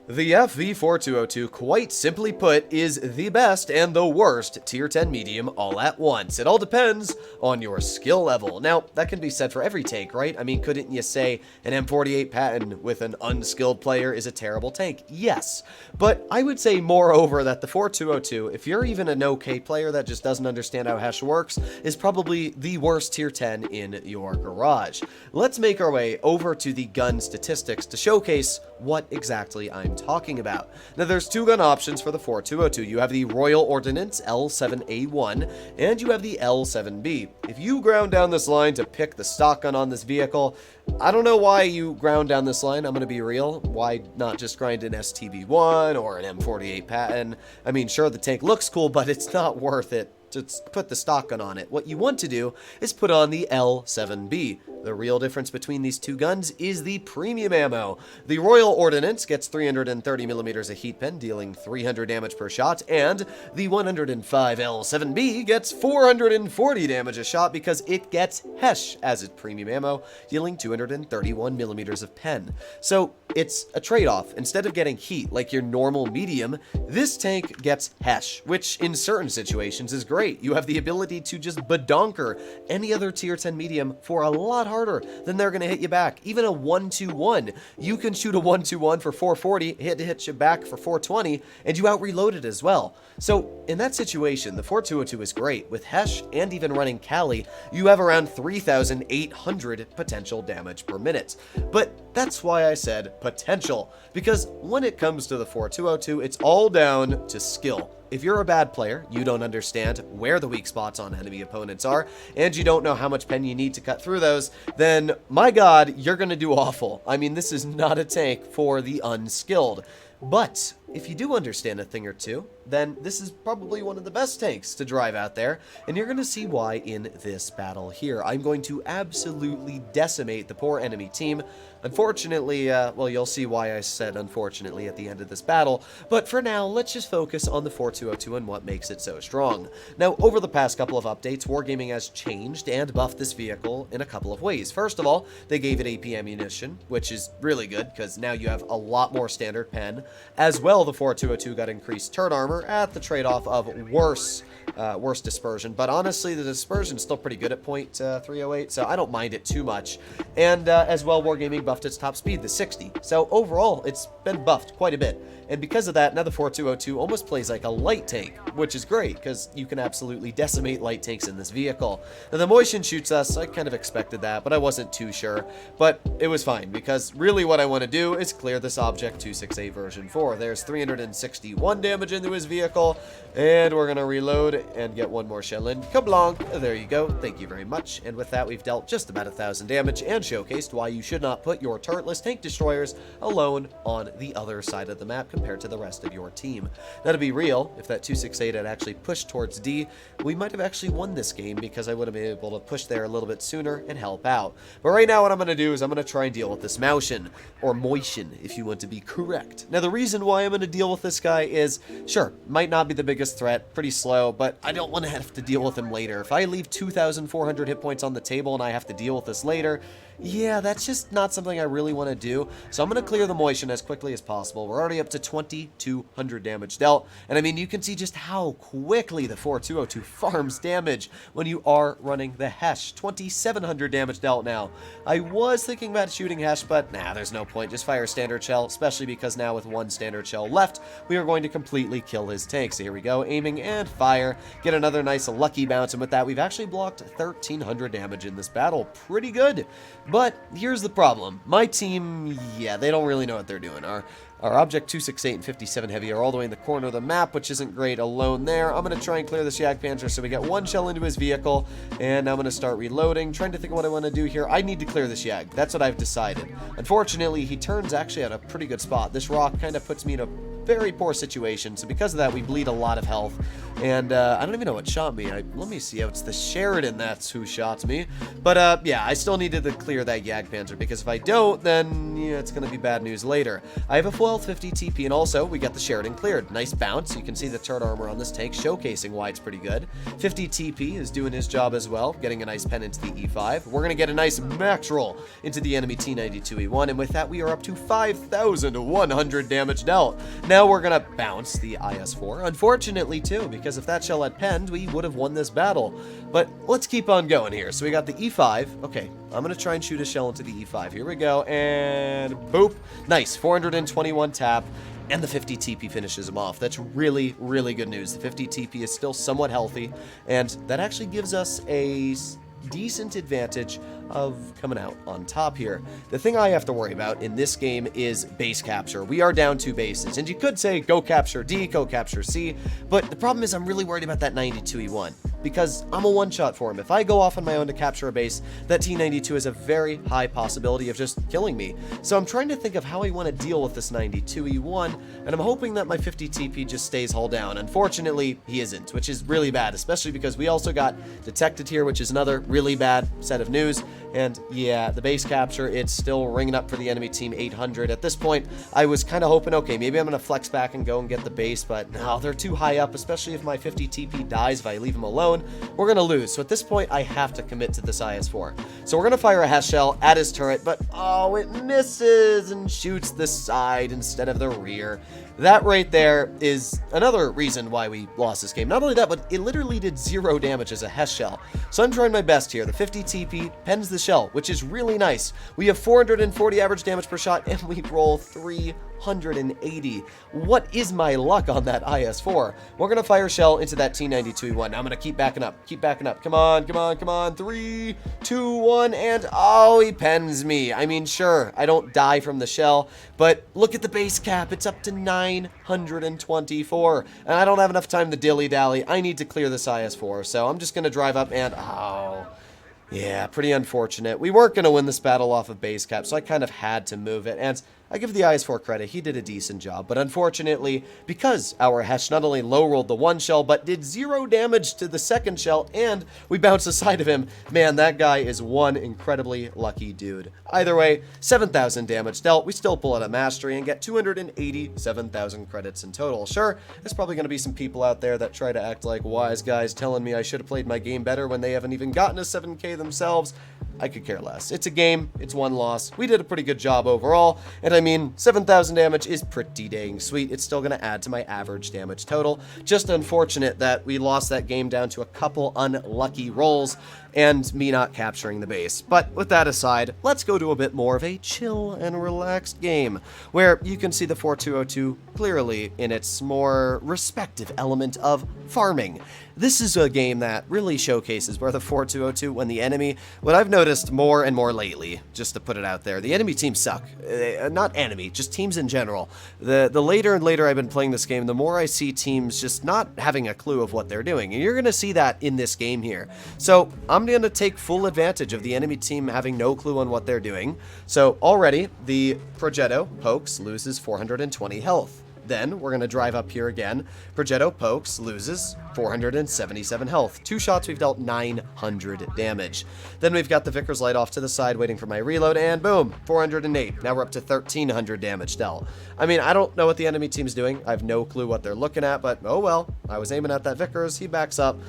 The FV4202, quite simply put, is the best and the worst tier 10 medium all at once. It all depends on your skill level. Now, that can be said for every tank, right? I mean, couldn't you say an M48 Patton with an unskilled player is a terrible tank? Yes. But I would say moreover that the 4202, if you're even an okay player that just doesn't understand how Hesh works, is probably the worst tier 10 in your garage. Let's make our way over to the gun statistics to showcase what exactly I'm talking about. Now, there's two gun options for the 4202. You have the Royal Ordnance L7A1 and you have the L7B. If you ground down this line to pick the stock gun on this vehicle, I don't know why you ground down this line, I'm going to be real. Why not just grind an STB1 or an M48 Patton? I mean, sure, the tank looks cool, but it's not worth it to put the stock gun on it. What you want to do is put on the L7B. The real difference between these two guns is the premium ammo. The Royal Ordnance gets 330mm of heat pen, dealing 300 damage per shot, and the 105 L7B gets 440 damage a shot because it gets Hesh as its premium ammo, dealing 231mm of pen. So it's a trade-off. Instead of getting heat like your normal medium, this tank gets Hesh, which in certain situations is great. You have the ability to just badonker any other tier 10 medium for a lot harder than they're going to hit you back. Even a 1-2-1. You can shoot a 1-2-1 for 440, hit you back for 420, and you out-reload it as well. So in that situation, the 4202 is great. With Hesh and even running Kali, you have around 3,800 potential damage per minute. But that's why I said potential, because when it comes to the 4202, it's all down to skill. If you're a bad player, you don't understand where the weak spots on enemy opponents are, and you don't know how much pen you need to cut through those, then, my god, you're gonna do awful. I mean, this is not a tank for the unskilled. But if you do understand a thing or two, then this is probably one of the best tanks to drive out there, and you're going to see why in this battle here. I'm going to absolutely decimate the poor enemy team. Unfortunately, well, you'll see why I said unfortunately at the end of this battle, but for now, let's just focus on the 4202 and what makes it so strong. Now, over the past couple of updates, Wargaming has changed and buffed this vehicle in a couple of ways. First of all, they gave it AP ammunition, which is really good, because now you have a lot more standard pen. As well, the 4202 got increased turret armor at the trade-off of worse dispersion, but honestly, the dispersion is still pretty good at .308, so I don't mind it too much. And as well, Wargaming buffed its top speed to 60, so overall, it's been buffed quite a bit. And because of that, now the 4202 almost plays like a light tank, which is great, because you can absolutely decimate light tanks in this vehicle. Now, the motion shoots us, I kind of expected that, but I wasn't too sure. But it was fine, because really what I want to do is clear this Object 268 version 4. There's 361 damage into his vehicle, and we're going to reload and get one more shell in. Kablanc! There you go, thank you very much. And with that, we've dealt just about 1,000 damage and showcased why you should not put your turretless tank destroyers alone on the other side of the map compared to the rest of your team. Now, to be real, if that 268 had actually pushed towards D, we might have actually won this game because I would have been able to push there a little bit sooner and help out. But right now, what I'm going to do is I'm going to try and deal with this motion, or motion, if you want to be correct. Now, the reason why I'm going to deal with this guy is, sure, might not be the biggest threat, pretty slow, but I don't want to have to deal with him later. If I leave 2,400 hit points on the table and I have to deal with this later, yeah, that's just not something I really want to do. So I'm going to clear the motion as quickly as possible. We're already up to 2,200 damage dealt. And I mean, you can see just how quickly the 4202 farms damage when you are running the Hesh. 2,700 damage dealt now. I was thinking about shooting Hesh, but nah, there's no point. Just fire standard shell, especially because now with one standard shell left, we are going to completely kill his tank. So here we go, aiming and fire. Get another nice lucky bounce. And with that, we've actually blocked 1,300 damage in this battle. Pretty good. But here's the problem. My team, yeah, they don't really know what they're doing. Our Object 268 and 57 Heavy are all the way in the corner of the map, which isn't great alone there. I'm going to try and clear this Jagdpanzer so we get one shell into his vehicle, and I'm going to start reloading, trying to think of what I want to do here. I need to clear this Jag. That's what I've decided. Unfortunately, he turns actually at a pretty good spot. This rock kind of puts me in a very poor situation, so because of that, we bleed a lot of health. And I don't even know what shot me. Let me see. Oh, it's the Sheridan that's who shot me. But yeah, I still needed to clear that Jagdpanzer, because if I don't, then yeah, it's going to be bad news later. I have a full health 50 TP, and also we got the Sheridan cleared. Nice bounce. You can see the turret armor on this tank showcasing why it's pretty good. 50 TP is doing his job as well, getting a nice pen into the E5. We're going to get a nice max roll into the enemy T92E1, and with that, we are up to 5,100 damage dealt. Now we're going to bounce the IS-4, unfortunately too, because if that shell had penned, we would have won this battle. But let's keep on going here. So we got the E5. Okay, I'm going to try and shoot a shell into the E5. Here we go, and boop. Nice, 421 tap. And the 50 TP finishes him off. That's really, really good news. The 50 TP is still somewhat healthy, and that actually gives us a decent advantage of coming out on top here. The thing I have to worry about in this game is base capture. We are down 2 bases, and you could say go capture D, go capture C, but the problem is I'm really worried about that 92E1, because I'm a one-shot for him. If I go off on my own to capture a base, that T92 has a very high possibility of just killing me. So I'm trying to think of how I want to deal with this 92E1, and I'm hoping that my 50 TP just stays hull down. Unfortunately, he isn't, which is really bad, especially because we also got detected here, which is another really bad set of news. And yeah, the base capture, it's still ringing up for the enemy team 800. At this point, I was kind of hoping, okay, maybe I'm going to flex back and go and get the base, but no, they're too high up, especially if my 50 TP dies if I leave him alone. We're going to lose. So at this point, I have to commit to this IS-4. So we're going to fire a Hess shell at his turret, but oh, it misses and shoots the side instead of the rear. That right there is another reason why we lost this game. Not only that, but it literally did 0 damage as a Hess shell. So I'm trying my best here. The 50 TP pens the shell, which is really nice. We have 440 average damage per shot, and we roll 380. What is my luck on that IS-4? We're going to fire shell into that T92E1. Now I'm going to keep backing up. Keep backing up. Come on, come on, come on. 3, 2, 1, and oh, he pens me. I mean, sure, I don't die from the shell, but look at the base cap. It's up to 924, and I don't have enough time to dilly-dally. I need to clear this IS-4, so I'm just going to drive up and oh, yeah, pretty unfortunate. We weren't going to win this battle off of base cap, so I kind of had to move it, and I give the IS-4 credit. He did a decent job, but unfortunately, because our Hesh not only low-rolled the 1 shell, but did 0 damage to the 2nd shell, and we bounced the side of him, man, that guy is one incredibly lucky dude. Either way, 7,000 damage dealt. We still pull out a mastery and get 287,000 credits in total. Sure, there's probably going to be some people out there that try to act like wise guys telling me I should have played my game better when they haven't even gotten a 7K themselves. I could care less. It's a game. It's one loss. We did a pretty good job overall, and I mean, 7,000 damage is pretty dang sweet. It's still going to add to my average damage total. Just unfortunate that we lost that game down to a couple unlucky rolls and me not capturing the base. But with that aside, let's go to a bit more of a chill and relaxed game, where you can see the 4202 clearly in its more respective element of farming. This is a game that really showcases where the 4202, when the enemy, what I've noticed more and more lately, just to put it out there, the enemy teams suck. Not enemy, just teams in general. The later and later I've been playing this game, the more I see teams just not having a clue of what they're doing. And you're going to see that in this game here. So I'm going to take full advantage of the enemy team having no clue on what they're doing. So already, the Progetto pokes, loses 420 health. Then we're going to drive up here again. Progetto pokes, loses 477 health. 2 shots, we've dealt 900 damage. Then we've got the Vickers light off to the side waiting for my reload, and boom, 408. Now we're up to 1,300 damage dealt. I mean, I don't know what the enemy team's doing. I have no clue what they're looking at, but oh well. I was aiming at that Vickers. He backs up.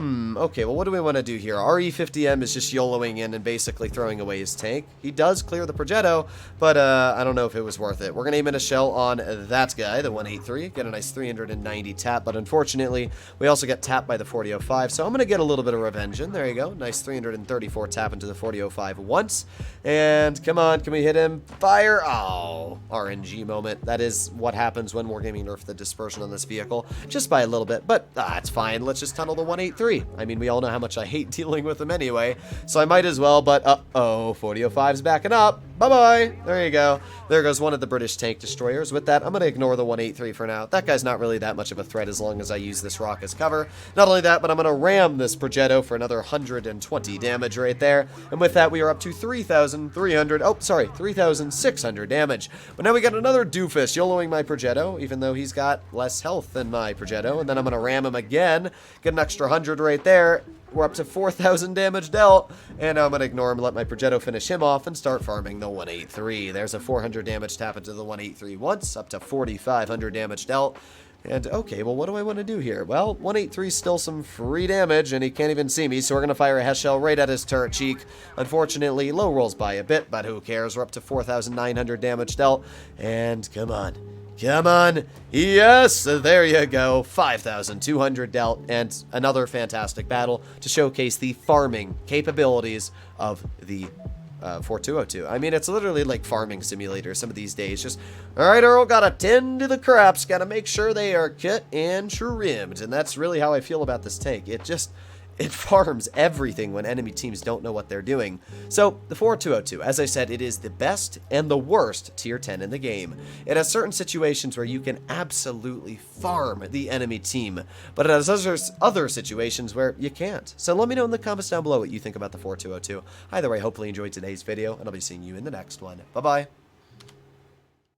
Okay, well, what do we want to do here? RE50M is just YOLOing in and basically throwing away his tank. He does clear the Progetto, but I don't know if it was worth it. We're going to aim in a shell on that guy, the 183, get a nice 390 tap, but unfortunately, we also get tapped by the 4005, so I'm going to get a little bit of revenge in. There you go. Nice 334 tap into the 4005 once, and come on, can we hit him? Fire! Oh, RNG moment. That is what happens when Wargaming nerfed the dispersion on this vehicle, just by a little bit, but it's fine. Let's just tunnel the 183. I mean, we all know how much I hate dealing with them anyway, so I might as well, but uh-oh, 4005's backing up. Bye-bye. There you go. There goes one of the British tank destroyers. With that, I'm going to ignore the 183 for now. That guy's not really that much of a threat as long as I use this rock as cover. Not only that, but I'm going to ram this Progetto for another 120 damage right there. And with that, we are up to 3,300. Oh, sorry, 3,600 damage. But now we got another doofus YOLOing my Progetto, even though he's got less health than my Progetto. And then I'm going to ram him again. Get an extra 100 right there. We're up to 4,000 damage dealt, and now I'm going to ignore him and let my Progetto finish him off and start farming the 183. There's a 400 damage tap into the 183 once, up to 4,500 damage dealt. And, okay, well, what do I want to do here? Well, 183 is still some free damage, and he can't even see me, so we're going to fire a Hess shell right at his turret cheek. Unfortunately, low rolls by a bit, but who cares? We're up to 4,900 damage dealt, and come on. Come on. Yes, there you go. 5,200 dealt, and another fantastic battle to showcase the farming capabilities of the 4202. I mean, it's literally like farming simulator some of these days. Just, all right, Earl, gotta tend to the crops, gotta make sure they are cut and trimmed, and that's really how I feel about this tank. It farms everything when enemy teams don't know what they're doing. So, the 4202, as I said, it is the best and the worst tier 10 in the game. It has certain situations where you can absolutely farm the enemy team, but it has other situations where you can't. So let me know in the comments down below what you think about the 4202. Either way, hopefully you enjoyed today's video, and I'll be seeing you in the next one. Bye-bye.